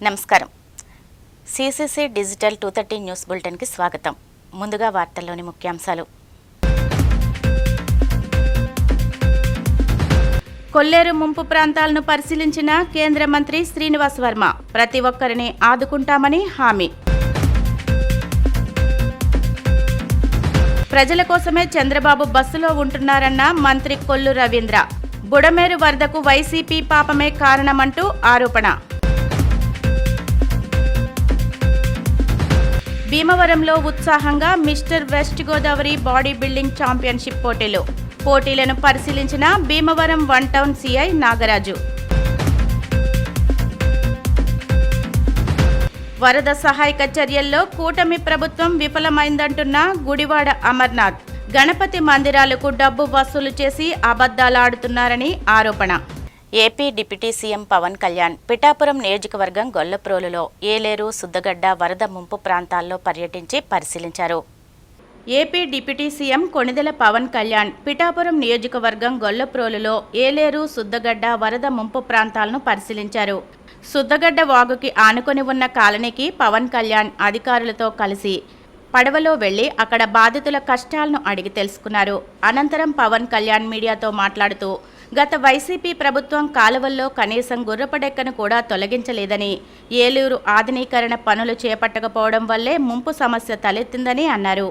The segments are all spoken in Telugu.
నమస్కారం. సిసిసి డిజిటల్ 230 న్యూస్ బులెటిన్కి స్వాగతం. ముందుగా వార్తల్లోని ముఖ్యాంశాలు. కొల్లేరు ముంపు ప్రాంతాలను పరిశీలించిన కేంద్ర మంత్రి శ్రీనివాస్ వర్మ ప్రతి ఒక్కరిని ఆదుకుంటామని హామీ. ప్రజల కోసమే చంద్రబాబు బస్సులో ఉంటున్నారన్న మంత్రి కొల్లు రవీంద్ర. బుడమేరు వరదకు వైసీపీ పాపమే కారణమంటూ ఆరోపణ. భీమవరంలో ఉత్సాహంగా mister west Godavari body building championship పోటీలను పరిశీలించిన భీమవరం 1 టౌన్ సిఐ నాగరాజు. వరద సహాయక చర్యల్లో కూటమి ప్రభుత్వం విఫలమైందంటున్న గుడివాడ అమర్నాథ్. గణపతి మందిరాలకు డబ్బు వసూలు చేసి అబద్ధాలాడుతున్నారని ఆరోపణ. AP deputy CM Pawan Kalyan Pithapuram నియోజకవర్గం గొల్లప్రోలులో ఏలేరు, సుద్దగడ్డ వరద ముంపు ప్రాంతాల్లో పర్యటించి పరిశీలించారు. AP deputy CM Konidela Pawan Kalyan Pithapuram నియోజకవర్గం గొల్లప్రోలులో ఏలేరు, సుద్దగడ్డ వరద ముంపు ప్రాంతాలను పరిశీలించారు. సుద్దగడ్డ వాగుకి ఆనుకొని ఉన్న కాలనీకి పవన్ కళ్యాణ్ అధికారులతో కలిసి పడవలో వెళ్లి అక్కడ బాధితుల కష్టాలను అడిగి తెలుసుకున్నారు. అనంతరం పవన్ కళ్యాణ్ మీడియాతో మాట్లాడుతూ గత వైసీపీ ప్రభుత్వం కాలువల్లో కనీసం గుర్రపడెక్కను కూడా తొలగించలేదని, ఏలూరు ఆధునీకరణ పనులు చేపట్టకపోవడం వల్లే ముంపు సమస్య తలెత్తిందని అన్నారు.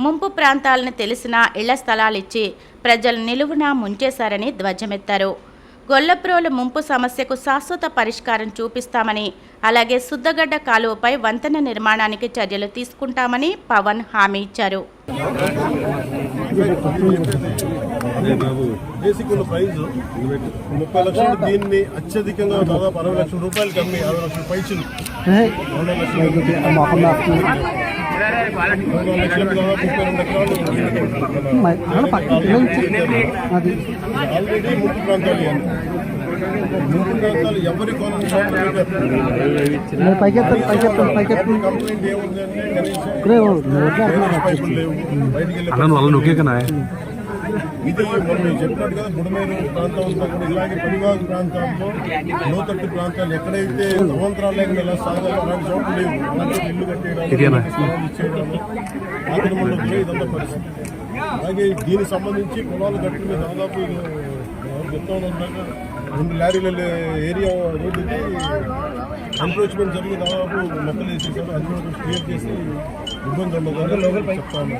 ముంపు ప్రాంతాలను తెలిసిన ఇళ్ల స్థలాలిచ్చి ప్రజలు నిలువునా ముంచేశారని ధ్వజమెత్తారు. గొల్లప్రోలు ముంపు సమస్యకు శాశ్వత పరిష్కారం చూపిస్తామని, అలాగే సుద్దగడ్డ కాలువపై వంతెన నిర్మాణానికి చర్యలు తీసుకుంటామని పవన్ హామీ ఇచ్చారు. దీన్ని అత్యధికంగా దాదాపు 60 లక్షల రూపాయలకి అమ్మి 60 లక్షల పైచులు ఆల్రెడీ ముంపు ప్రాంతాలు ఎవరి కంప్లైంట్ ఏముందంటే ఇది మనం చెప్పినట్టు కదా బుడమేరు ప్రాంతం అంతా కూడా ఇలాగే పరివాహక ప్రాంతాల్లో లోతట్టు ప్రాంతాలు ఎక్కడైతే అవంతరాలు లేకుండా ఎలా సాగాలో అలాంటి చోట్ల లేవు. అలాంటి ఇల్లు కట్టేయడం, ఇచ్చేయడం, ఆక్రమణలో ఇదంతా పరిస్థితి. అలాగే దీనికి సంబంధించి పొలాలు కట్టిన దాదాపు చెప్తా ఉన్నాక 2 లారీల ఏరియా రోడ్డుకి ఎన్క్రోచ్మెంట్ జరిగి దాదాపు మొక్కలు వేసేసారు. అది కూడా క్లియర్ చేసి ఇబ్బంది ఉండదు చెప్తాను.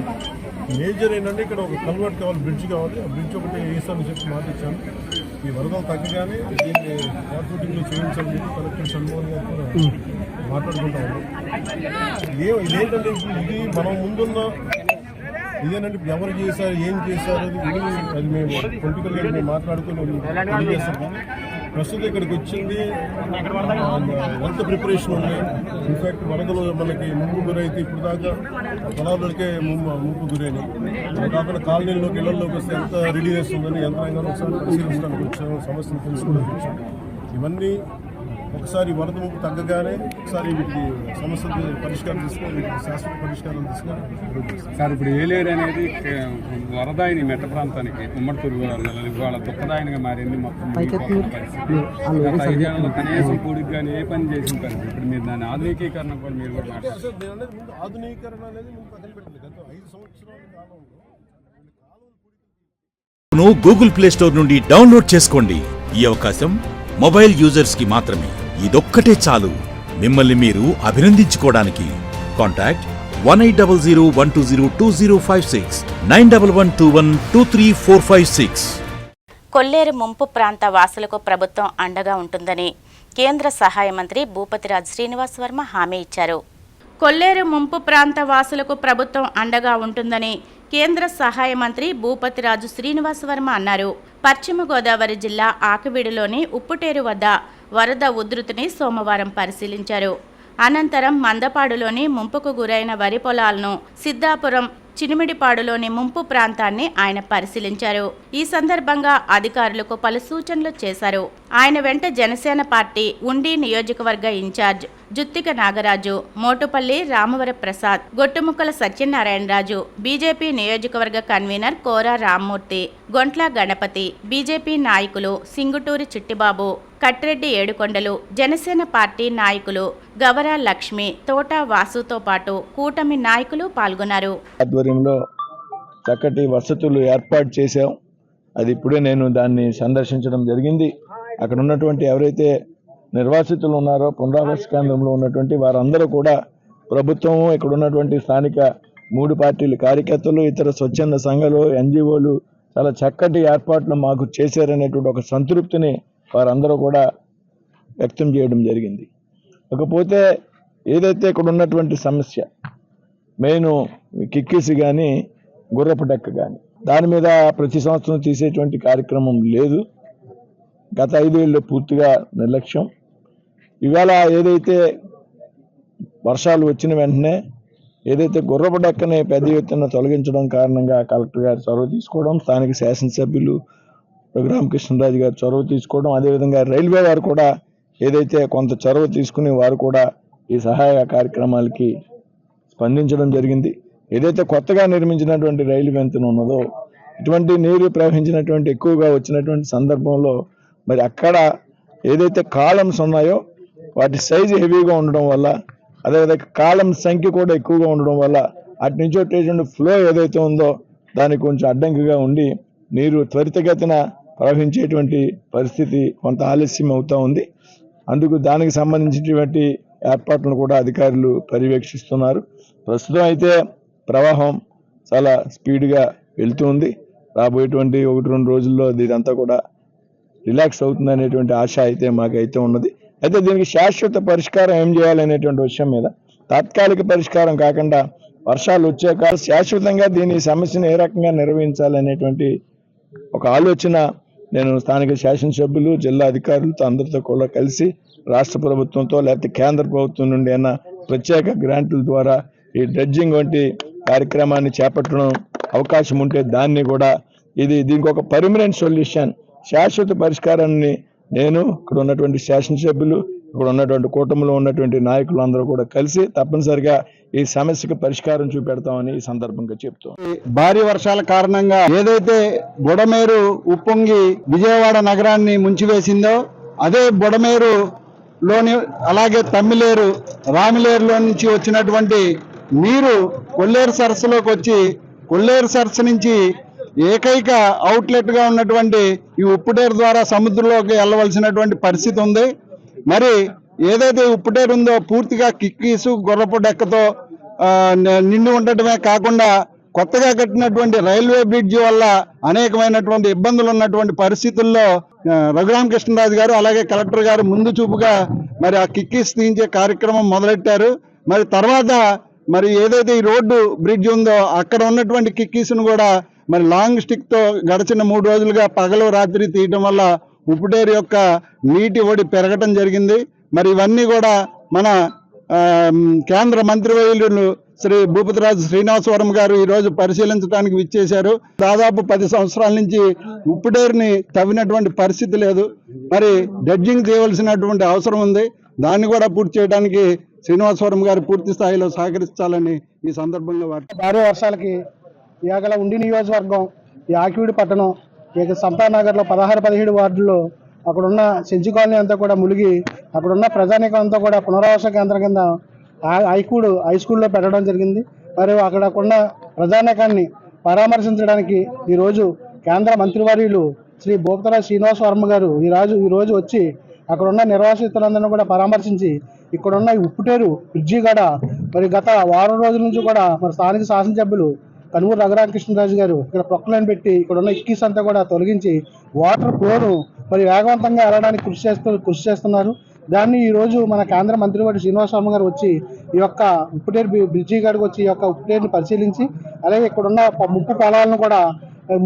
మేజర్ ఏంటంటే ఇక్కడ ఒక కన్వర్ట్ కావాలి, బ్రిడ్జ్ కావాలి. ఆ బ్రిడ్జ్ ఒకటి వేస్తామని చెప్పి మాటిచ్చాను. ఈ వరదలు తగ్గగానే దీన్ని షూటింగ్లో చేయించాలని కలెక్టర్ షణ్మోహన్ గారు కూడా మాట్లాడుకుంటాము. ఇదేంటంటే ఇది మనం ముందున్న ఇదేనంటే ఎవరు చేశారు, ఏం చేశారు అది మేము పొలిటికల్గా మేము మాట్లాడుకుని చేస్తాం. ప్రస్తుతం ఇక్కడికి వచ్చింది ఎంత ప్రిపరేషన్ ఉన్నాయి. ఇన్ఫ్యాక్ట్ వరదలు మనకి ముంపు గురైతే ఇప్పుడు దాకా పొలాలకే ముంపు గురైనాయి. కాకుండా కాలనీలోకి ఇళ్లలోకి వస్తే ఎంత రెడీనెస్ ఉందని యంత్రాంగాన్ని ఒకసారి పరిశీలించడానికి వచ్చాము, సమస్యను తెలుసుకోవడానికి వచ్చాము. ఇవన్నీ ఒకసారి వరద ముంపు తగ్గగానే ఒకసారి వీటికి సమస్యలు పరిష్కారం తీసుకొని వీటికి శాశ్వత పరిష్కారం తీసుకొని సార్ ఇప్పుడు ఏలేరు అనేది వరదాయిని మెట్ట ప్రాంతానికి ఉమ్మడి తూర్పు ఇవాళ దుఃఖదాయనిగా మారింది. మొత్తం 5 ఏళ్లలో కనీసం కూడికి కానీ ఏ పని చేసిన పరిస్థితి. ఇప్పుడు మీరు దాని ఆధునికీకరణ కూడా మీరు కూడా మాట్లాడారు. ఆధునీకరణ అనేది ముందు పక్కన పెట్టింది. గత 5 సంవత్సరాల కాలంలో గూగుల్ ప్లే స్టోర్ నుండి డౌన్లోడ్ చేసుకోండి. ఈ అవకాశం మొబైల్ యూజర్స్ కి మాత్రమే. ఇదొక్కటే చాలు మిమ్మల్ని మీరు అభినందించుకోవడానికి. కాంటాక్ట్ 180012020056 9112123456. కొల్లేరు ముంపు ప్రాంత వాసులకు ప్రభుత్వం అండగా ఉంటుందని కేంద్ర సహాయ మంత్రి భూపతిరాజు శ్రీనివాస్ వర్మ హామీ ఇచ్చారు. కొల్లేరు ముంపు ప్రాంత వాసులకు ప్రభుత్వం అండగా ఉంటుందని కేంద్ర సహాయ మంత్రి భూపతిరాజు శ్రీనివాస్ వర్మ అన్నారు. పశ్చిమ గోదావరి జిల్లా ఆకివీడులోని ఉప్పుటేరు వద్ద వరద ఉధృతిని సోమవారం పరిశీలించారు. అనంతరం మందపాడులోని ముంపుకు గురైన వరి పొలాలను, సిద్ధాపురం, చినిమిడిపాడులోని ముంపు ప్రాంతాన్ని ఆయన పరిశీలించారు. ఈ సందర్భంగా అధికారులకు పలు సూచనలు చేశారు. ఆయన వెంట జనసేన పార్టీ ఉండి నియోజకవర్గ ఇన్ఛార్జ్ జుత్తిక నాగరాజు, మోటుపల్లి రామవర ప్రసాద్, గొట్టుముక్కల సత్యనారాయణరాజు, బీజేపీ నియోజకవర్గ కన్వీనర్ కోరా రామ్మూర్తి, గొంట్ల గణపతి, బీజేపీ నాయకులు సింగుటూరి చిట్టిబాబు, కట్రెడ్డి ఏడుకొండలు, జనసేన పార్టీ నాయకులు గవర లక్ష్మి, తోట వాసుతో పాటు కూటమి నాయకులు పాల్గొన్నారు. ఆధ్వర్యంలో చక్కటి వసతులు ఏర్పాటు చేశాం. అది ఇప్పుడే నేను దాన్ని సందర్శించడం జరిగింది. అక్కడ ఉన్నటువంటి ఎవరైతే నిర్వాసితులు ఉన్నారో పునరావాస కేంద్రంలో ఉన్నటువంటి వారందరూ కూడా ప్రభుత్వం, ఇక్కడ ఉన్నటువంటి స్థానిక 3 పార్టీల కార్యకర్తలు, ఇతర స్వచ్ఛంద సంఘాలు, ఎన్జిఓలు చాలా చక్కటి ఏర్పాట్లు మాకు చేశారనేటువంటి ఒక సంతృప్తిని వారందరూ కూడా వ్యక్తం చేయడం జరిగింది. ఇకపోతే ఏదైతే ఇక్కడ ఉన్నటువంటి సమస్య మెయిన్ కిక్కిసి కానీ గుర్రపు డెక్క కానీ దాని మీద ప్రతి సంవత్సరం తీసేటువంటి కార్యక్రమం లేదు. గత 5 ఏళ్ళు పూర్తిగా నిర్లక్ష్యం. ఇవాళ ఏదైతే వర్షాలు వచ్చిన వెంటనే ఏదైతే గుర్రపు డెక్కని పెద్ద ఎత్తున తొలగించడం కారణంగా కలెక్టర్ గారు చొరవ తీసుకోవడం, స్థానిక శాసనసభ్యులు రఘురామకృష్ణరాజు గారు చొరవ తీసుకోవడం, అదేవిధంగా రైల్వే వారు కూడా ఏదైతే కొంత చొరవ తీసుకుని వారు కూడా ఈ సహాయ కార్యక్రమాలకి స్పందించడం జరిగింది. ఏదైతే కొత్తగా నిర్మించినటువంటి రైలు వంతెన ఉన్నదో ఇటువంటి నీరు ప్రవహించినటువంటి ఎక్కువగా వచ్చినటువంటి సందర్భంలో మరి అక్కడ ఏదైతే కాలమ్స్ ఉన్నాయో వాటి సైజు హెవీగా ఉండడం వల్ల, అదేవిధంగా కాలం సంఖ్య కూడా ఎక్కువగా ఉండడం వల్ల అటు నుంచి వచ్చేటువంటి ఫ్లో ఏదైతే ఉందో దానికి కొంచెం అడ్డంకిగా ఉండి నీరు త్వరితగతిన ప్రవహించేటువంటి పరిస్థితి కొంత ఆలస్యం అవుతూ ఉంది. అందుకు దానికి సంబంధించినటువంటి ఏర్పాట్లను కూడా అధికారులు పర్యవేక్షిస్తున్నారు. ప్రస్తుతం అయితే ప్రవాహం చాలా స్పీడ్గా వెళ్తూ ఉంది. రాబోయేటువంటి 1-2 రోజుల్లో ఇదంతా కూడా రిలాక్స్ అవుతుంది అనేటువంటి ఆశ అయితే మాకైతే ఉన్నది. అయితే దీనికి శాశ్వత పరిష్కారం ఏం చేయాలనేటువంటి విషయం మీద తాత్కాలిక పరిష్కారం కాకుండా వర్షాలు వచ్చాక శాశ్వతంగా దీని సమస్యను ఏ రకంగా నిర్వహించాలనేటువంటి ఒక ఆలోచన నేను స్థానిక శాసనసభ్యులు, జిల్లా అధికారులతో అందరితో కూడా కలిసి రాష్ట్ర ప్రభుత్వంతో లేకపోతే కేంద్ర ప్రభుత్వం నుండి అయినా ప్రత్యేక గ్రాంట్ల ద్వారా ఈ డ్రెడ్జింగ్ వంటి కార్యక్రమాన్ని చేపట్టడం అవకాశం ఉంటే దాన్ని కూడా దీనికి ఒక పర్మనెంట్ సొల్యూషన్, శాశ్వత పరిష్కారాన్ని నేను ఇక్కడ ఉన్నటువంటి శాసనసభ్యులు, ఇక్కడ ఉన్నటువంటి కూటమిలో ఉన్నటువంటి నాయకులు అందరూ కూడా కలిసి తప్పనిసరిగా ఈ సమస్యకు పరిష్కారం చూపెడతామని ఈ సందర్భంగా చెప్తాం. భారీ వర్షాల కారణంగా ఏదైతే బుడమేరు ఉప్పొంగి విజయవాడ నగరాన్ని ముంచివేసిందో అదే బుడమేరులోని అలాగే తమ్మిలేరు, రామిలేరులో నుంచి వచ్చినటువంటి నీరు కొల్లేరు సరస్సులోకి వచ్చి కొల్లేరు సరస్సు నుంచి ఏకైక అవుట్లెట్ గా ఉన్నటువంటి ఈ ఉప్పుటేరు ద్వారా సముద్రంలోకి వెళ్ళవలసినటువంటి పరిస్థితి ఉంది. మరి ఏదైతే ఉప్పుటేరు ఉందో పూర్తిగా కిక్కీసు గుర్రపు డెక్కతో నిండి ఉండటమే కాకుండా కొత్తగా కట్టినటువంటి రైల్వే బ్రిడ్జి వల్ల అనేకమైనటువంటి ఇబ్బందులు ఉన్నటువంటి పరిస్థితుల్లో రఘురామకృష్ణరాజు గారు అలాగే కలెక్టర్ గారు ముందు చూపుగా మరి ఆ కిక్కీస్ తీయించే కార్యక్రమం మొదలెట్టారు. మరి తర్వాత మరి ఏదైతే ఈ రోడ్డు బ్రిడ్జ్ ఉందో అక్కడ ఉన్నటువంటి కిక్కీస్ను కూడా మరి లాంగ్ స్టిక్ తో గడిచిన 3 రోజులుగా పగలు రాత్రి తీయటం వల్ల ఉప్పుటేరు యొక్క నీటి ఒడి పెరగటం జరిగింది. మరి ఇవన్నీ కూడా మన కేంద్ర మంత్రివర్యులు శ్రీ భూపతిరాజు శ్రీనివాసవరం గారు ఈ రోజు పరిశీలించడానికి విచ్చేశారు. దాదాపు 10 సంవత్సరాల నుంచి ఉప్పుటేరుని తవ్వినటువంటి పరిస్థితి లేదు. మరి డ్రెడ్జింగ్ చేయవలసినటువంటి అవసరం ఉంది. దాన్ని కూడా పూర్తి చేయడానికి శ్రీనివాసవరం గారు పూర్తి స్థాయిలో సహకరించాలని ఈ సందర్భంగా భారీ వర్షాలకి ఇవాళ ఉండి నియోజకవర్గం, ఈ ఆకివీడి పట్టణం, ఇక సంతానగర్లో 16-17 వార్డుల్లో అక్కడున్న సెంచి కాలనీ అంతా కూడా మునిగి అక్కడున్న ప్రజానీకం అంతా కూడా పునరావాస కేంద్రం కింద హై స్కూల్లో పెట్టడం జరిగింది. మరి అక్కడ ఉన్న ప్రజానీకాన్ని పరామర్శించడానికి ఈరోజు కేంద్ర మంత్రివర్యులు శ్రీ భూపతిరాజు శ్రీనివాస వర్మ గారు ఈరోజు వచ్చి అక్కడున్న నిర్వాసితులందరినీ కూడా పరామర్శించి ఇక్కడున్న ఉప్పుటేరు బ్రిడ్జి గడ మరి గత వారం రోజుల నుంచి కూడా మరి స్థానిక శాసనసభ్యులు కనుమూరు రఘురామకృష్ణరాజు గారు ఇక్కడ ప్రొక్లైన్ పెట్టి ఇక్కడ ఉన్న ఇక్కీస్ అంతా కూడా తొలగించి వాటర్ ఫ్లోను మరి వేగవంతంగా వెళ్ళడానికి కృషి చేస్తున్నారు. దాన్ని ఈ రోజు మన కేంద్ర మంత్రివర్యులు శ్రీనివాస వర్మ గారు వచ్చి ఈ యొక్క ఉప్పుటేరు బ్రిడ్జి కాడికి వచ్చి ఈ యొక్క ఉప్పుటేరుని పరిశీలించి అలాగే ఇక్కడున్న ముప్పు పొలాలను కూడా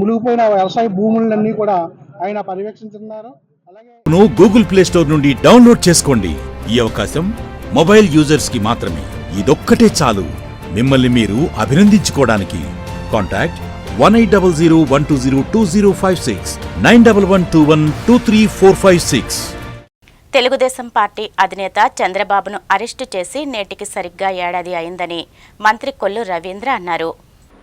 మునిగిపోయిన వ్యవసాయ భూములన్నీ కూడా ఆయన పర్యవేక్షించున్నారు. అలాగే గూగుల్ ప్లే స్టోర్ నుండి డౌన్లోడ్ చేసుకోండి. ఈ అవకాశం మొబైల్ యూజర్స్ కి మాత్రమే. ఇదొక్కటే చాలు మిమ్మల్ని మీరు అభినందించుకోవడానికి. కాంటాక్ట్ 180012020056 9112123456. తెలుగుదేశం పార్టీ అధినేత చంద్రబాబును అరెస్టు చేసి నేటికి సరిగ్గా ఏడాది అయిందని మంత్రి కొల్లు రవీంద్ర అన్నారు.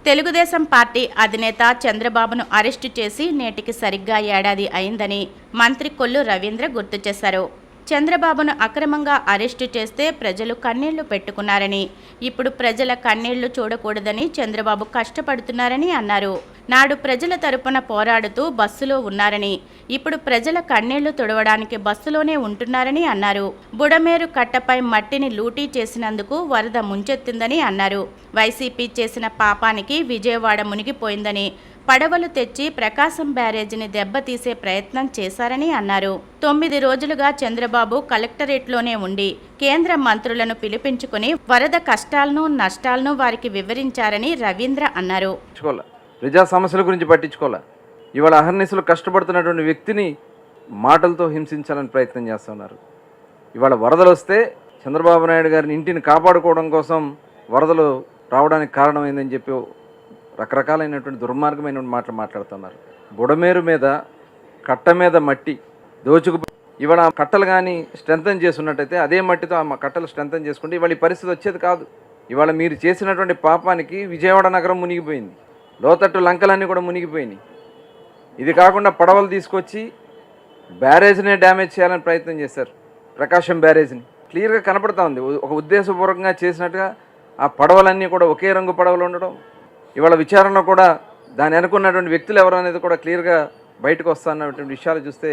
తెలుగుదేశం పార్టీ అధినేత చంద్రబాబును అరెస్టు చేసి నేటికి సరిగ్గా ఏడాది అయిందని మంత్రి కొల్లు రవీంద్ర గుర్తు చేశారు. చంద్రబాబును అక్రమంగా అరెస్టు చేస్తే ప్రజలు కన్నీళ్లు పెట్టుకున్నారని, ఇప్పుడు ప్రజల కన్నీళ్లు చూడకూడదని చంద్రబాబు కష్టపడుతున్నారని అన్నారు. నాడు ప్రజల తరపున పోరాడుతూ బస్సులో ఉన్నారని, ఇప్పుడు ప్రజల కన్నీళ్లు తుడవడానికి బస్సులోనే ఉంటున్నారని అన్నారు. బుడమేరు కట్టపై మట్టిని లూటీ చేసినందుకు వరద ముంచెత్తిందని అన్నారు. వైసీపీ చేసిన పాపానికి విజయవాడ మునిగిపోయిందని, పడవలు తెచ్చి ప్రకాశం బ్యారేజీని దెబ్బతీసే ప్రయత్నం చేశారని అన్నారు. 9 రోజులుగా చంద్రబాబు కలెక్టరేట్లోనే ఉండి కేంద్ర మంత్రులను పిలిపించుకుని వరద కష్టాలను నష్టాలను వారికి వివరించారని రవీంద్ర అన్నారు. ప్రజా సమస్యల గురించి పట్టించుకోలే. ఇవాళ అహర్నిశలు కష్టపడుతున్నటువంటి వ్యక్తిని మాటలతో హింసించాలని ప్రయత్నం చేస్తున్నారు. ఇవాళ వరదలు వస్తే చంద్రబాబు నాయుడు గారిని ఇంటిని కాపాడుకోవడం కోసం వరదలు రావడానికి కారణమైందని చెప్పి రకరకాలైనటువంటి దుర్మార్గమైనటువంటి మాటలు మాట్లాడుతున్నారు. బుడమేరు మీద కట్ట మీద మట్టి దోచుకు ఇవాళ ఆ కట్టలు కానీ స్ట్రెంథన్ చేస్తున్నట్టయితే అదే మట్టితో ఆ కట్టలు స్ట్రెంథన్ చేసుకుంటే ఇవాళ ఈ పరిస్థితి వచ్చేది కాదు. ఇవాళ మీరు చేసినటువంటి పాపానికి విజయవాడ నగరం మునిగిపోయింది, లోతట్టు లంకలన్నీ కూడా మునిగిపోయినాయి. ఇది కాకుండా పడవలు తీసుకొచ్చి బ్యారేజ్నే డ్యామేజ్ చేయాలని ప్రయత్నం చేశారు. ప్రకాశం బ్యారేజ్ని క్లియర్గా కనపడతా ఉంది. ఒక ఉద్దేశపూర్వకంగా చేసినట్టుగా ఆ పడవలన్నీ కూడా ఒకే రంగు పడవలు ఉండడం, ఇవాళ విచారణ కూడా దాని అనుకున్నటువంటి వ్యక్తులు ఎవరు అనేది కూడా క్లియర్గా బయటకు వస్తున్నటువంటి విషయాలు చూస్తే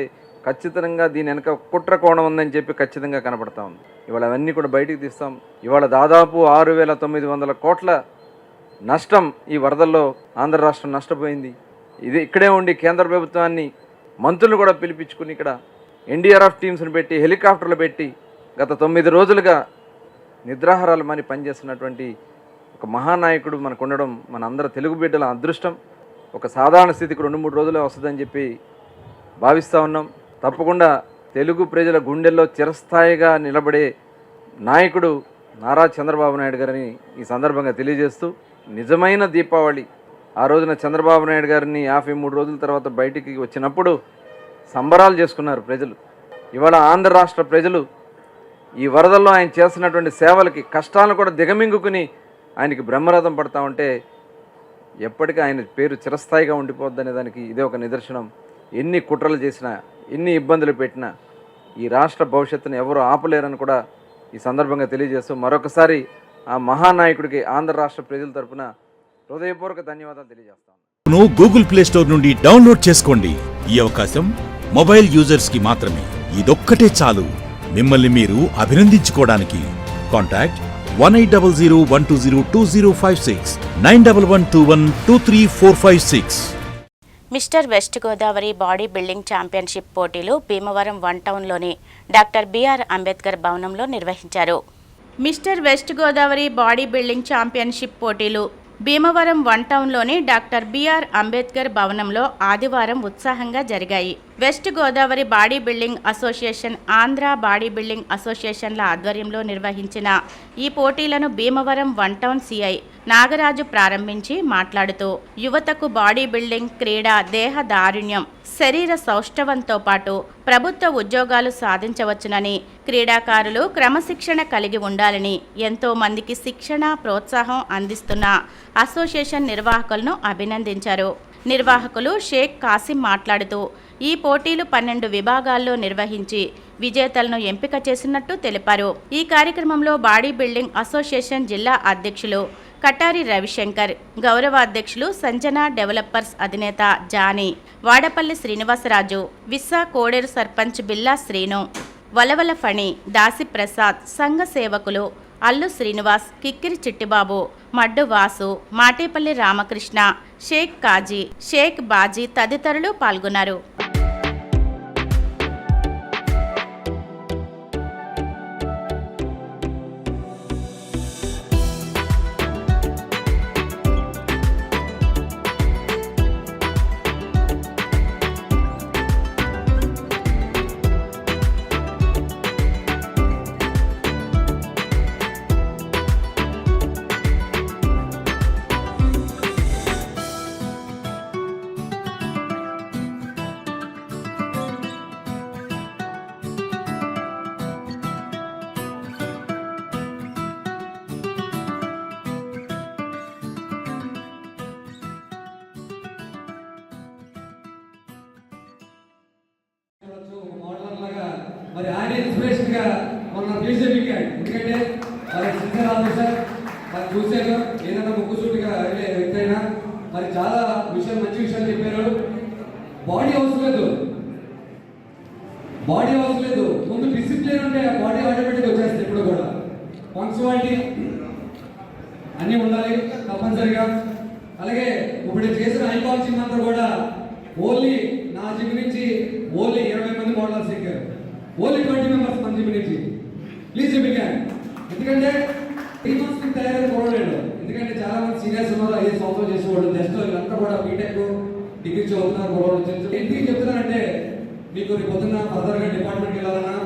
ఖచ్చితంగా దీని వెనక కుట్ర కోణం ఉందని చెప్పి ఖచ్చితంగా కనపడతా ఉంది. ఇవాళ అవన్నీ కూడా బయటికి తీస్తాం. ఇవాళ దాదాపు 6,900 కోట్ల నష్టం ఈ వరదల్లో ఆంధ్ర రాష్ట్రం నష్టపోయింది. ఇది ఇక్కడే ఉండి కేంద్ర ప్రభుత్వాన్ని మంత్రులు కూడా పిలిపించుకుని ఇక్కడ ఎన్డీఆర్ఎఫ్ టీమ్స్ని పెట్టి హెలికాప్టర్లు పెట్టి గత 9 రోజులుగా నిద్రాహారాలు మాని పనిచేస్తున్నటువంటి ఒక మహానాయకుడు మనకు ఉండడం మన అందరూ తెలుగు బిడ్డల అదృష్టం. ఒక సాధారణ స్థితికి 2-3 రోజులే వస్తుందని చెప్పి భావిస్తూ ఉన్నాం. తప్పకుండా తెలుగు ప్రజల గుండెల్లో చిరస్థాయిగా నిలబడే నాయకుడు నారా చంద్రబాబు నాయుడు గారిని ఈ సందర్భంగా తెలియజేస్తూ, నిజమైన దీపావళి ఆ రోజున చంద్రబాబు నాయుడు గారిని 53 రోజుల తర్వాత బయటికి వచ్చినప్పుడు సంబరాలు చేసుకున్నారు ప్రజలు. ఇవాళ ఆంధ్ర రాష్ట్ర ప్రజలు ఈ వరదల్లో ఆయన చేస్తున్నటువంటి సేవలకి కష్టాలను కూడా దిగమింగుకుని ఆయనకి బ్రహ్మరథం పడతా ఉంటే ఎప్పటికీ ఆయన పేరు చిరస్థాయిగా ఉండిపోద్దనే దానికి ఇదే ఒక నిదర్శనం. ఎన్ని కుట్రలు చేసినా, ఎన్ని ఇబ్బందులు పెట్టినా ఈ రాష్ట్ర భవిష్యత్తును ఎవరు ఆపలేరని కూడా ఈ సందర్భంగా తెలియజేస్తూ మరొకసారి ఆ మహానాయకుడికి ఆంధ్ర రాష్ట్ర ప్రజల తరపున హృదయపూర్వక ధన్యవాదాలు తెలియజేస్తాను. గూగుల్ ప్లే స్టోర్ నుండి డౌన్లోడ్ చేసుకోండి. ఈ అవకాశం మొబైల్ యూజర్స్ కి మాత్రమే. ఇదొక్కటే చాలు మిమ్మల్ని మీరు అభినందించుకోవడానికి. Contact 18001202056911212345 23456. Mister west Godavari body building championship పోటీలు భీమవరం 1 టౌన్లోని డాక్టర్ బిఆర్ అంబేద్కర్ భవనంలో నిర్వహించారు. Mister west Godavari body building championship పోటీలు భీమవరం 1 టౌన్లోని డాక్టర్ బిఆర్ అంబేద్కర్ భవనంలో ఆదివారం ఉత్సాహంగా జరిగాయి. West Godavari body building association, Andhra body building అసోసియేషన్ల ఆధ్వర్యంలో నిర్వహించిన ఈ పోటీలను భీమవరం 1 టౌన్ సిఐ నాగరాజు ప్రారంభించి మాట్లాడుతూ, యువతకు బాడీ బిల్డింగ్, క్రీడ, దేహ దారుణ్యం, శరీర సౌష్ఠవంతో పాటు ప్రభుత్వ ఉద్యోగాలు సాధించవచ్చునని, క్రీడాకారులు క్రమశిక్షణ కలిగి ఉండాలని ఎంతో మందికి శిక్షణ, ప్రోత్సాహం అందిస్తున్న అసోసియేషన్ నిర్వాహకులను అభినందించారు. నిర్వాహకులు షేక్ కాసిం మాట్లాడుతూ, ఈ పోటీలు 12 విభాగాల్లో నిర్వహించి విజేతలను ఎంపిక చేసినట్టు తెలిపారు. ఈ కార్యక్రమంలో బాడీ బిల్డింగ్ అసోసియేషన్ జిల్లా అధ్యక్షులు కటారి రవిశంకర్, గౌరవ అధ్యక్షులు సంజన డెవలపర్స్ అధినేత జానీ, వాడపల్లి శ్రీనివాసరాజు, విస్సా కోడేరు సర్పంచ్ బిల్లా శ్రీను, వలవల ఫణి, దాసి ప్రసాద్, సంఘ సేవకులు అల్లు శ్రీనివాస్, కిక్కిరి చిట్టిబాబు, మడ్డు వాసు, మాటేపల్లి రామకృష్ణ, షేక్ కాజీ, షేక్ బాజీ తదితరులు పాల్గొన్నారు. ప్లీజ్ ఎందుకంటే మరి సీనియర్ ఆఫీసర్ మరి చూసాను ఏదైనా ముక్కుసూటిగా వ్యక్తి అయినా మరి చాలా విషయాలు మంచి విషయాలు చెప్పారు. బాడీ అవసరం లేదు, ముందు డిసిప్లిన్ ఉంటే బాడీ ఆటోమేటిక్గా వచ్చేస్తుంది. ఇప్పుడు కూడా పంక్చువాలిటీ అన్నీ ఉండాలి తప్పనిసరిగా. అలాగే ఇప్పుడు చేసిన ఐకాన్ జిమ్ అంతా కూడా ఓన్లీ నా జిమ్ నుంచి ఓన్లీ 20 మంది మోడల్స్ ఎక్కారు, ఓన్లీ 20 మెంబర్స్ మన జిమ్ నుంచి. ప్లీజ్ ఎందుకంటే 3 months తయారైన కొనలేడు. ఎందుకంటే చాలా మంది సీనియర్స్ ఉన్నారు, 5 సంవత్సరాలు చేసేవాళ్ళు, జస్ట్ వీళ్ళంతా కూడా బీటెక్ డిగ్రీ చదువుతున్నారు. కొనవాళ్ళు ఎందుకు చెప్తున్నానంటే మీకు రేపు పొద్దున్న ఫర్దర్గా డిపార్ట్మెంట్కి వెళ్ళాలన్నా,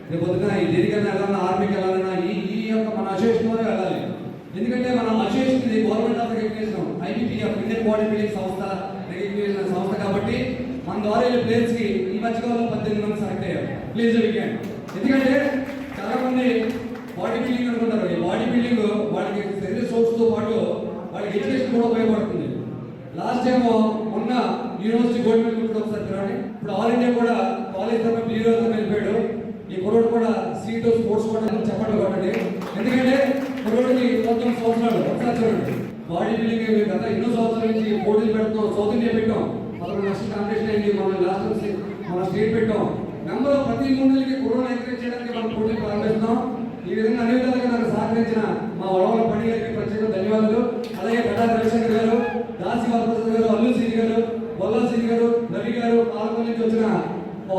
రేపు పొద్దున్న ఈ దేనికైనా వెళ్ళాలన్నా, ఆర్మీకి వెళ్ళాలన్నా ఈ యొక్క మన అసోసియేషన్లోనే వెళ్ళాలి. ఎందుకంటే మనం అసోసియేషన్ ఇది government of recognition, IBPF Indian body building సంస్థ రికగ్నిషన్ సంస్థ కాబట్టి మన ద్వారా వెళ్ళే ప్లేయర్స్కి ఈ మధ్యకాలంలో 18 మంది సెలెక్ట్ అయ్యారు. ప్లీజ్ ఎందుకంటే చాలా మంది బాడీ బిల్డింగ్ అనుకుంటారు. ఈ బాడీ బిల్డింగ్ వాళ్ళకి శరీర సోర్స్తో పాటు వాళ్ళకి ఎడ్యుకేషన్ కూడా ఉపయోగపడుతుంది. లాస్ట్ టైం మొన్న యూనివర్సిటీ గోల్డ్ మెడల్ కూడా ఒకసారి తిరగండి. ఇప్పుడు ఆల్ ఇండియా కూడా కాలేజ్ తరఫున ప్లీజర్తో వెళ్ళిపోయాడు. ఈ కుర్రోడు కూడా సీటు స్పోర్ట్స్ కూడా చెప్పండి కొట్టండి. ఎందుకంటే కుర్రోడికి 19 సంవత్సరాలు ఒకసారి చూడండి. బాడీ బిల్డింగ్ గత ఎన్నో సంవత్సరాల నుంచి పోటీలు పెడతాం, సౌత్ ఇండియా పెట్టాం, 11 లక్షల కాంపిటీషన్ అయింది. మనం లాస్ట్ మన స్టేట్ పెట్టాం. నెంబర్ ప్రతి 3 నెలలకి కుర్రోని ఎంకరేజ్ చేయడానికి మనం పోటీలు ప్రారంభిస్తున్నాం. ఈ విధంగా అన్ని విధాలుగా నాకు సహకరించిన మా వడవల పని గారికి ప్రత్యేక ధన్యవాదాలు. అలాగే కటా రవిశంకర్ గారు, దాసి వరప్రసాద్ గారు, అల్లు సిరి గారు, బొల్లా సిరి గారు, రవి గారు, పాలకొల్లు నుంచి వచ్చిన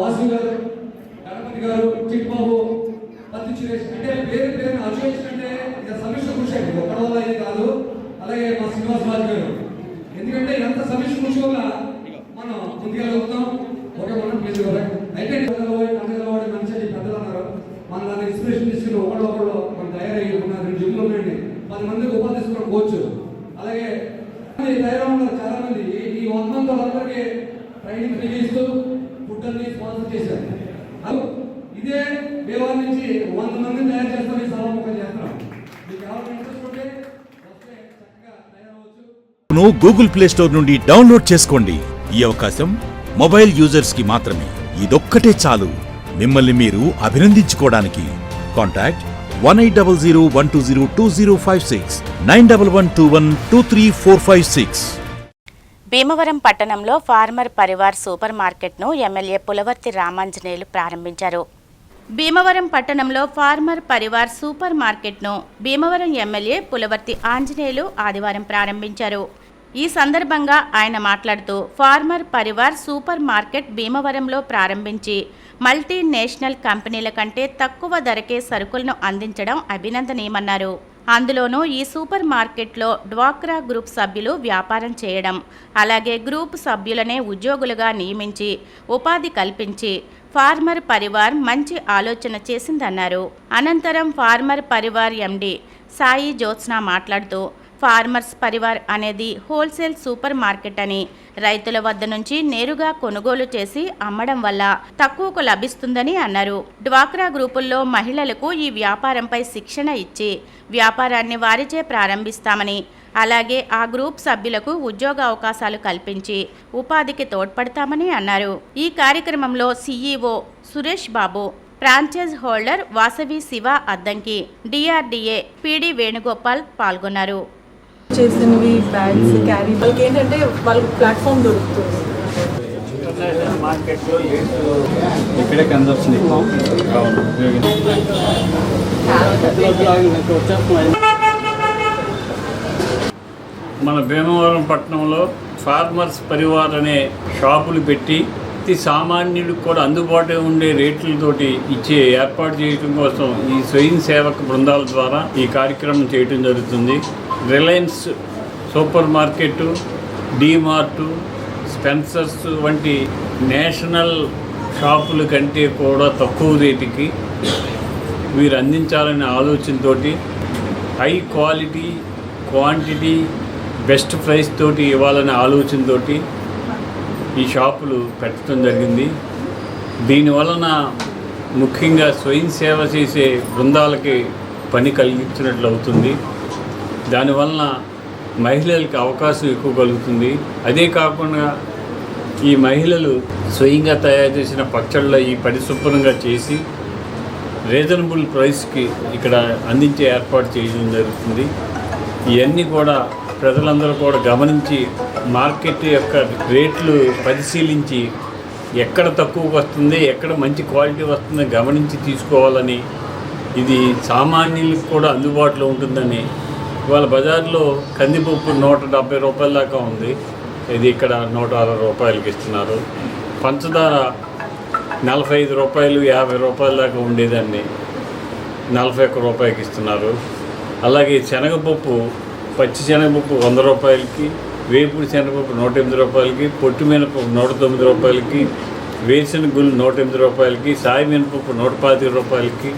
వాసు గారు, గణపతి గారు, చిట్బాబు, పత్తి సురేష్, అంటే పేరు అసోసియేషన్ అంటే ఇది సమిష్టి కృషి అండి, ఒక్కడ వల్ల ఇది కాదు. అలాగే మా శ్రీనివాస్ రాజు గారు, ఎందుకంటే ఎంత సమిష్టి కృషి వల్ల మనం ముందుకెళ్తాం. ఓకే మనం ప్లీజ్ అయితే పండుగలవాడి మంచి అని పెద్దలు అన్నారు. మన దాన్ని ఇన్స్పిరేషన్ తీసుకుని ఒకళ్ళు మనం తయారయ్యి ఉన్న 2 జిమ్లు ఉన్నాయండి, 10 మందికి ఉపాధి తీసుకుని కోచ్. అలాగే తయారు ఉన్నారు చాలా మంది. ఈ 100 మంది వాళ్ళందరికీ ట్రైనింగ్ ఫ్రీ ఇస్తూ ఫుడ్ అన్ని స్పాన్సర్ చేశారు. ఇదే దేవాల నుంచి 100 మందిని తయారు చేస్తాం, ఈ సభాముఖం చేస్తాం. మీకు ఎవరైనా ఇంట్రెస్ట్ ఉంటే వస్తే చక్కగా తయారవచ్చు. గూగుల్ ప్లే స్టోర్ నుండి డౌన్లోడ్ చేసుకోండి. ఈ అవకాశం మొబైల్ యూజర్స్ కి మాత్రమే. ఇదొక్కటే చాలు మిమ్మల్ని మీరు అభినందించుకోవడానికి. కాంటాక్ట్ 1800120256 9112123456. భీమవరం పట్టణంలో ఫార్మర్ పరివార్ సూపర్ మార్కెట్ను ఎమ్మెల్యే పులవర్తి రామాంజనేయులు ప్రారంభించారు. భీమవరం పట్టణంలో ఫార్మర్ పరివార్ సూపర్ మార్కెట్ను భీమవరం ఎమ్మెల్యే పులవర్తి ఆంజనేయులు ఆదివారం ప్రారంభించారు. ఈ సందర్భంగా ఆయన మాట్లాడుతూ ఫార్మర్ పరివార్ సూపర్ మార్కెట్ భీమవరంలో ప్రారంభించి మల్టీనేషనల్ కంపెనీల కంటే తక్కువ ధరకే సరుకులను అందించడం అభినందనీయమన్నారు. అందులోనూ ఈ సూపర్ మార్కెట్లో డ్వాక్రా గ్రూప్ సభ్యులు వ్యాపారం చేయడం, అలాగే గ్రూప్ సభ్యులనే ఉద్యోగులుగా నియమించి ఉపాధి కల్పించి ఫార్మర్ పరివార్ మంచి ఆలోచన చేసిందన్నారు. అనంతరం ఫార్మర్ పరివార్ ఎండి సాయి జ్యోత్స్న మాట్లాడుతూ ఫార్మర్స్ పరివార్ అనేది హోల్సేల్ సూపర్ మార్కెట్ అని, రైతుల వద్ద నుంచి నేరుగా కొనుగోలు చేసి అమ్మడం వల్ల తక్కువకు లభిస్తుందని అన్నారు. డ్వాక్రా గ్రూపుల్లో మహిళలకు ఈ వ్యాపారంపై శిక్షణ ఇచ్చి వ్యాపారాన్ని వారిచే ప్రారంభిస్తామని, అలాగే ఆ గ్రూప్ సభ్యులకు ఉద్యోగ అవకాశాలు కల్పించి ఉపాధికి తోడ్పడతామని అన్నారు. ఈ కార్యక్రమంలో CEO Suresh Babu, franchise holder Vasavi Siva Addanki, DRDA PD Venugopal పాల్గొన్నారు. చేసినవి బ్యాగ్స్ క్యారీ వాళ్ళకి ఏంటంటే వాళ్ళకి ప్లాట్ఫామ్ దొరుకుతుంది. మార్కెట్లో ఇక్కడే కన్సప్షన్ మన భీమవరం పట్టణంలో ఫార్మర్స్ పరివార్ అనే షాపులు పెట్టి ప్రతి సామాన్యుడికి కూడా అందుబాటులో ఉండే రేట్లతోటి ఇచ్చే ఏర్పాటు చేయడం కోసం ఈ స్వయం సేవక బృందాల ద్వారా ఈ కార్యక్రమం చేయడం జరుగుతుంది. Reliance super market, DMart, Spencer's వంటి నేషనల్ షాపుల కంటే కూడా తక్కువ రేటుకి వీరు అందించాలనే ఆలోచనతోటి high quality, quantity, best price తోటి ఇవ్వాలనే ఆలోచనతోటి ఈ షాపులు పెట్టడం జరిగింది. దీనివలన ముఖ్యంగా స్వయం సేవ చేసే బృందాలకి పని కలిగించినట్లు అవుతుంది. దానివలన మహిళలకి అవకాశం ఎక్కువ కలుగుతుంది. అదే కాకుండా ఈ మహిళలు స్వయంగా తయారు చేసిన పచ్చళ్ళ ఈ పరిశుభ్రంగా చేసి రీజనబుల్ ప్రైస్కి ఇక్కడ అందించే ఏర్పాటు చేయడం జరుగుతుంది. ఇవన్నీ కూడా ప్రజలందరూ కూడా గమనించి మార్కెట్ యొక్క రేట్లు పరిశీలించి ఎక్కడ తక్కువకు వస్తుంది, ఎక్కడ మంచి క్వాలిటీ వస్తుందో గమనించి తీసుకోవాలని, ఇది సామాన్యులకు కూడా అందుబాటులో ఉంటుందని. ఇవాళ బజార్లో కందిపప్పు 170 రూపాయల దాకా ఉంది, ఇది ఇక్కడ 160 రూపాయలకి ఇస్తున్నారు. పంచదార 45 రూపాయలు 50 రూపాయల దాకా ఉండేదాన్ని 41 రూపాయలకి ఇస్తున్నారు. అలాగే శనగపప్పు, పచ్చి శనగపప్పు 100 రూపాయలకి, వేపుడు శనగపప్పు 108 రూపాయలకి, పొట్టు మినపప్పు 109 రూపాయలకి, వేసిన గుళ్ళు 108 రూపాయలకి, సాయి మినపప్పు 125 రూపాయలకి,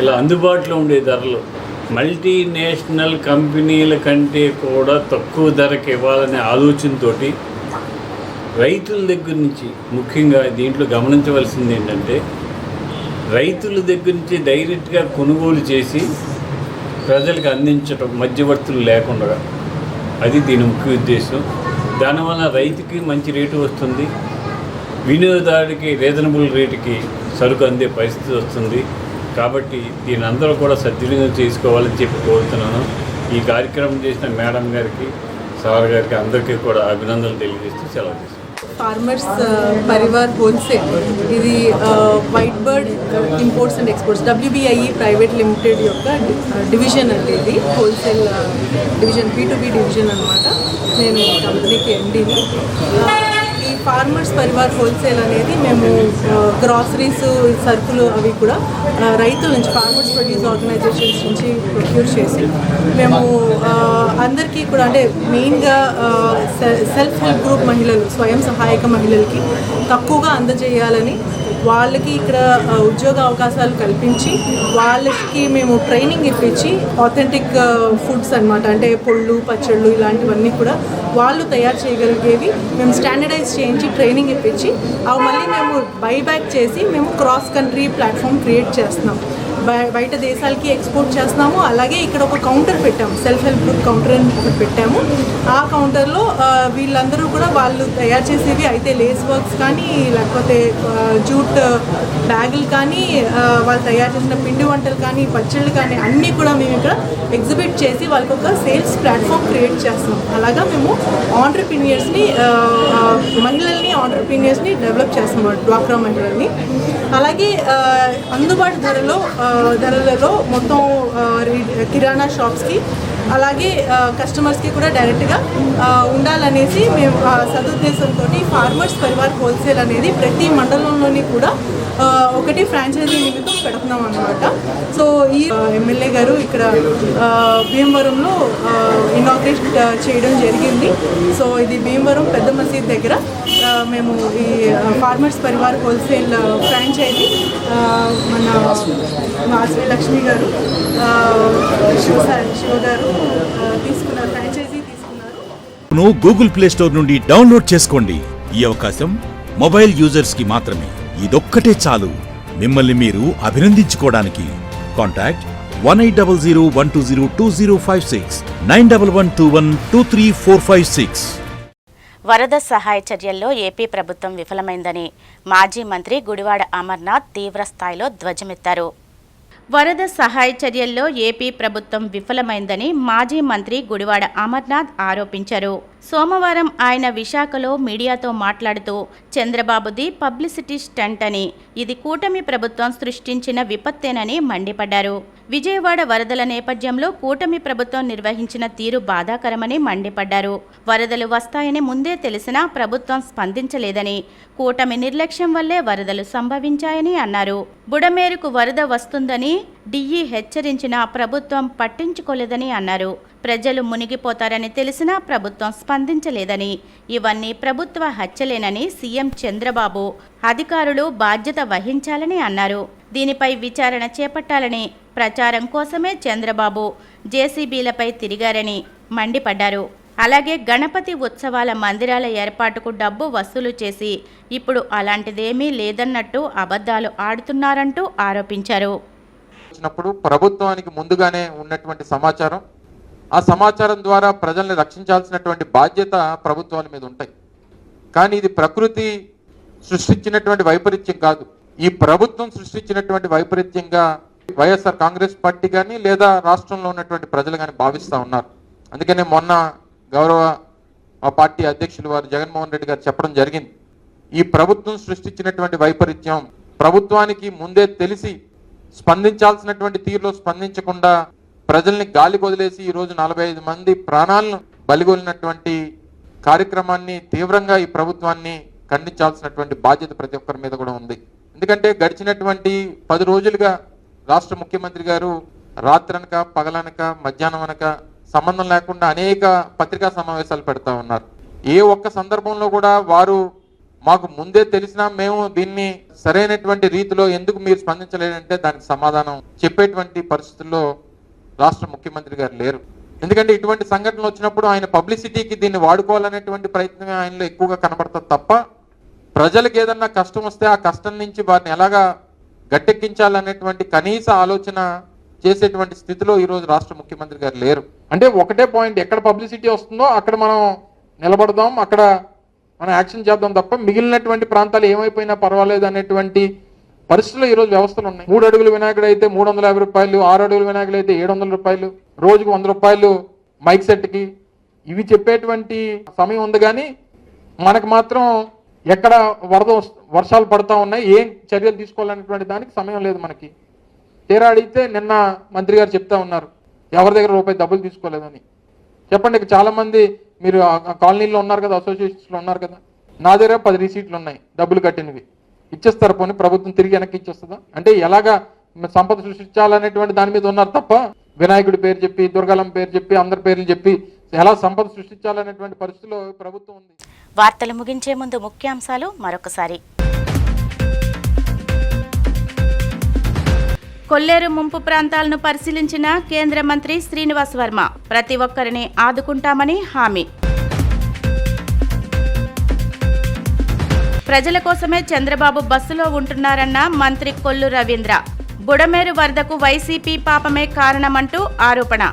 ఇలా అందుబాటులో ఉండే ధరలు మల్టీనేషనల్ కంపెనీల కంటే కూడా తక్కువ ధరకు ఇవ్వాలనే ఆలోచనతో రైతుల దగ్గర నుంచి, ముఖ్యంగా దీంట్లో గమనించవలసింది ఏంటంటే, రైతుల దగ్గర నుంచి డైరెక్ట్గా కొనుగోలు చేసి ప్రజలకు అందించడం, మధ్యవర్తులు లేకుండా, అది దీని ముఖ్య ఉద్దేశం. దానివల్ల రైతుకి మంచి రేటు వస్తుంది, వినియోగదారుడికి రీజనబుల్ రేటుకి సరుకు అందే పరిస్థితి వస్తుంది. కాబట్టి దీని అందరూ కూడా సద్వినియోగం చేసుకోవాలని చెప్పి కోరుతున్నాను. ఈ కార్యక్రమం చేసిన మేడం గారికి, సార్ గారికి అందరికీ కూడా అభినందనలు తెలియజేస్తూ సెలవు తీసుకుంటాను. ఫార్మర్స్ పరివార్ హోల్సేల్, ఇది white bird imports and exports WBIE private limited యొక్క డివిజన్ అంటే ఇది హోల్సేల్ డివిజన్, B2B డివిజన్ అన్నమాట. నేను కంపెనీకి MDని. ఈ ఫార్మర్స్ పరివార్ హోల్సేల్ అనేది మేము గ్రాసరీస్, సరుకులు అవి కూడా రైతుల నుంచి, ఫార్మర్స్ ప్రొడ్యూస్ ఆర్గనైజేషన్స్ నుంచి ప్రొక్యూర్ చేసి మేము అందరికీ కూడా, అంటే మెయిన్గా సెల్ఫ్ హెల్ప్ గ్రూప్ మహిళలు, స్వయం సహాయక మహిళలకి తక్కువగా అందజేయాలని, వాళ్ళకి ఇక్కడ ఉద్యోగ అవకాశాలు కల్పించి, వాళ్ళకి మేము ట్రైనింగ్ ఇప్పించి ఆథెంటిక్ ఫుడ్స్ అన్నమాట, అంటే పొళ్ళు, పచ్చళ్ళు ఇలాంటివన్నీ కూడా వాళ్ళు తయారు చేయగలిగేవి మేము స్టాండర్డైజ్ చేయించి ట్రైనింగ్ ఇప్పించి, అవి మళ్ళీ మేము బైబ్యాక్ చేసి మేము క్రాస్ కంట్రీ ప్లాట్ఫామ్ క్రియేట్ చేస్తున్నాం. బయట దేశాలకి ఎక్స్పోర్ట్ చేస్తున్నాము. అలాగే ఇక్కడ ఒక కౌంటర్ పెట్టాము, సెల్ఫ్ హెల్ప్ గ్రూప్ కౌంటర్ అని ఒకటి పెట్టాము. ఆ కౌంటర్లో వీళ్ళందరూ కూడా వాళ్ళు తయారు చేసేవి అయితే లేస్ వర్క్స్ కానీ, లేకపోతే జూట్ బ్యాగులు కానీ, వాళ్ళు తయారు చేసిన పిండి వంటలు కానీ, పచ్చళ్ళు కానీ అన్నీ కూడా మేము ఇక్కడ ఎగ్జిబిట్ చేసి వాళ్ళకి ఒక సేల్స్ ప్లాట్ఫామ్ క్రియేట్ చేస్తున్నాం. అలాగా మేము ఆంటర్ప్రీనియర్స్ని, మహిళల్ని ఆంటర్ప్రీనియర్స్ని డెవలప్ చేస్తున్నాం, డ్వాక్రా మహిళల్ని. అలాగే అందుబాటు ధరలలో మొత్తం కిరాణా షాప్స్కి, అలాగే కస్టమర్స్కి కూడా డైరెక్ట్గా ఉండాలనేసి మేము సదుద్దేశంతో ఫార్మర్స్ పరివార్ హోల్సేల్ అనేది ప్రతి మండలంలోని కూడా ఒకటి ఫ్రాంచైజీ నిమిత్తం పెడుతున్నాం అన్నమాట. సో ఈ ఎమ్మెల్యే గారు ఇక్కడ భీమవరంలో ఇనాగ్రేట్ చేయడం జరిగింది. సో ఇది భీమవరం పెద్ద మసీద్ దగ్గర మేము ఈ ఫార్మర్స్ పరివార్ హోల్సేల్ ఫ్రాంచైజీ మన మాస్వి లక్ష్మి గారు, శివ గారు తీసుకున్నారు, ఫ్రాంచైజీ తీసుకున్నారు. గూగుల్ ప్లే స్టోర్ నుండి డౌన్లోడ్ చేసుకోండి. ఈ అవకాశం మొబైల్ యూజర్స్ కి మాత్రమే. ఇదొక్కటే చాలు మిమ్మల్ని మీరు అభినందించుకోవడానికి. కాంటాక్ట్ 180012020056 9112123456. వరద సహాయ చర్యల్లో ఏపీ ప్రభుత్వం విఫలమైందని మాజీ మంత్రి గుడివాడ అమర్నాథ్ తీవ్ర స్థాయిలో ధ్వజమెత్తారు. వరద సహాయ చర్యల్లో ఏపీ ప్రభుత్వం విఫలమైందని మాజీ మంత్రి గుడివాడ అమర్నాథ్ ఆరోపించారు. సోమవారం ఆయన విశాఖలో మీడియాతో మాట్లాడుతూ చంద్రబాబుది పబ్లిసిటీ స్టంట్ అని, ఇది కూటమి ప్రభుత్వం సృష్టించిన విపత్తేనని మండిపడ్డారు. విజయవాడ వరదల నేపథ్యంలో కూటమి ప్రభుత్వం నిర్వహించిన తీరు బాధాకరమని మండిపడ్డారు. వరదలు వస్తాయని ముందే తెలిసినా ప్రభుత్వం స్పందించలేదని, కూటమి నిర్లక్ష్యం వల్లే వరదలు సంభవించాయని అన్నారు. బుడమేరుకు వరద వస్తుందని డిఈ హెచ్చరించినా ప్రభుత్వం పట్టించుకోలేదని అన్నారు. ప్రజలు మునిగిపోతారని తెలిసినా ప్రభుత్వం స్పందించలేదని, ఇవన్నీ ప్రభుత్వ హత్యలేనని సీఎం చంద్రబాబు అధికారులు బాధ్యత వహించాలని అన్నారు. దీనిపై విచారణ చేపట్టాలని, ప్రచారం కోసమే చంద్రబాబు జేసీబీలపై తిరిగారని మండిపడ్డారు. అలాగే గణపతి ఉత్సవాల మందిరాల ఏర్పాటుకు డబ్బు వసూలు చేసి ఇప్పుడు అలాంటిదేమీ లేదన్నట్టు అబద్ధాలు ఆడుతున్నారంటూ ఆరోపించారు. ప్రభుత్వానికి ముందుగానే ఉన్నటువంటి సమాచారం, ఆ సమాచారం ద్వారా ప్రజల్ని రక్షించాల్సినటువంటి బాధ్యత ప్రభుత్వాల మీద ఉంటాయి. కానీ ఇది ప్రకృతి సృష్టించినటువంటి వైపరీత్యం కాదు. ఈ ప్రభుత్వం సృష్టించినటువంటి వైపరీత్యంగా వైఎస్ఆర్ కాంగ్రెస్ పార్టీ కానీ లేదా రాష్ట్రంలో ఉన్నటువంటి ప్రజలు కానీ భావిస్తూ ఉన్నారు. అందుకనే మొన్న గౌరవ మా పార్టీ అధ్యక్షులు వారు జగన్మోహన్ రెడ్డి గారు చెప్పడం జరిగింది, ఈ ప్రభుత్వం సృష్టించినటువంటి వైపరీత్యం ప్రభుత్వానికి ముందే తెలిసి స్పందించాల్సినటువంటి తీరులో స్పందించకుండా ప్రజల్ని గాలి వదిలేసి ఈరోజు 45 మంది ప్రాణాలను బలిగొలినటువంటి కార్యక్రమాన్ని తీవ్రంగా ఈ ప్రభుత్వాన్ని ఖండించాల్సినటువంటి బాధ్యత ప్రతి ఒక్కరి మీద కూడా ఉంది. ఎందుకంటే గడిచినటువంటి 10 రోజులుగా రాష్ట్ర ముఖ్యమంత్రి గారు రాత్రనక పగలనక మధ్యాహ్నం అనక సంబంధం లేకుండా అనేక పత్రికా సమావేశాలు పెడతా ఉన్నారు. ఏ ఒక్క సందర్భంలో కూడా వారు మాకు ముందే తెలిసినా మేము దీన్ని సరైనటువంటి రీతిలో ఎందుకు మీరు స్పందించలేదంటే దానికి సమాధానం చెప్పేటువంటి పరిస్థితుల్లో రాష్ట్ర ముఖ్యమంత్రి గారు లేరు. ఎందుకంటే ఇటువంటి సంఘటనలు వచ్చినప్పుడు ఆయన పబ్లిసిటీకి దీన్ని వాడుకోవాలనేటువంటి ప్రయత్నమే ఆయనలో ఎక్కువగా కనబడుతుంది తప్ప ప్రజలకు ఏదన్నా కష్టం వస్తే ఆ కష్టం నుంచి వారిని ఎలాగా గట్టెక్కించాలనేటువంటి కనీస ఆలోచన చేసేటువంటి స్థితిలో ఈరోజు రాష్ట్ర ముఖ్యమంత్రి గారు లేరు. అంటే ఒకటే పాయింట్, ఎక్కడ పబ్లిసిటీ వస్తుందో అక్కడ మనం నిలబడదాం, అక్కడ మనం యాక్షన్ చేద్దాం తప్ప మిగిలినటువంటి ప్రాంతాలు ఏమైపోయినా పర్వాలేదు అనేటువంటి పరిస్థితుల్లో ఈరోజు వ్యవస్థలు ఉన్నాయి. 3 అడుగుల వినాయకుడు అయితే 350 రూపాయలు, 6 అడుగుల వినాయకుడు అయితే 700 రూపాయలు, రోజుకు 100 రూపాయలు మైక్ సెట్కి, ఇవి చెప్పేటువంటి సమయం ఉంది. కానీ మనకు మాత్రం ఎక్కడ వర్షాలు పడతా ఉన్నాయి, ఏం చర్యలు తీసుకోవాలనేటువంటి దానికి సమయం లేదు మనకి. తీరా అడిగితే నిన్న మంత్రి గారు చెప్తా ఉన్నారు ఎవరి దగ్గర రూపాయి డబ్బులు తీసుకోలేదని. చెప్పండి, చాలా మంది మీరు కాలనీలో ఉన్నారు కదా, అసోసియేషన్స్లో ఉన్నారు కదా, నా దగ్గర 10 రిసీట్లు ఉన్నాయి డబ్బులు కట్టినవి, ఇచ్చేస్తారు. పోనీ ప్రభుత్వం తిరిగి వెనక్కి ఇచ్చేస్తుందా? అంటే ఎలాగా సంపద సృష్టించాలనేటువంటి దాని మీద ఉన్నారు తప్ప వినాయకుడి పేరు చెప్పి, దుర్గాలం పేరు చెప్పి, అందరి పేర్లు చెప్పి ఎలా సంపద సృష్టించాలనేటువంటి పరిస్థితిలో ప్రభుత్వం ఉంది. వార్తలు ముగించే ముందు ముఖ్యాంశాలు మరొకసారి. కొల్లేరు ముంపు ప్రాంతాలను పరిశీలించిన కేంద్ర మంత్రి శ్రీనివాస్ వర్మ, ప్రతి ఒక్కరిని ఆదుకుంటామని హామీ. ప్రజల కోసమే చంద్రబాబు బస్సులో ఉంటున్నారన్న మంత్రి కొల్లు రవీంద్ర, బుడమేరు వరదకు వైసీపీ పాపమే కారణమంటూ ఆరోపణ.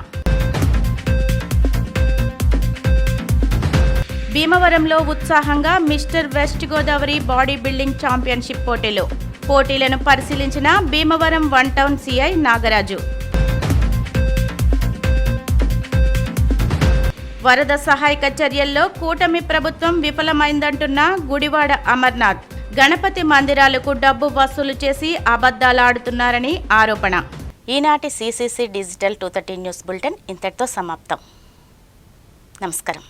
భీమవరంలో ఉత్సాహంగా mister west Godavari body building championship పోటీలను పరిశీలించిన భీమవరం 1 టౌన్ సిఐ నాగరాజు. వరద సహాయక చర్యల్లో కూటమి ప్రభుత్వం విఫలమైందంటున్న గుడివాడ అమర్నాథ్, గణపతి మందిరాలకు డబ్బు వసూలు చేసి అబద్ధాలాడుతున్నారని ఆరోపణ. ఈనాటి CCC డిజిటల్ 230 న్యూస్ బులెటిన్ ఇంతటితో సమాప్తం. నమస్కారం.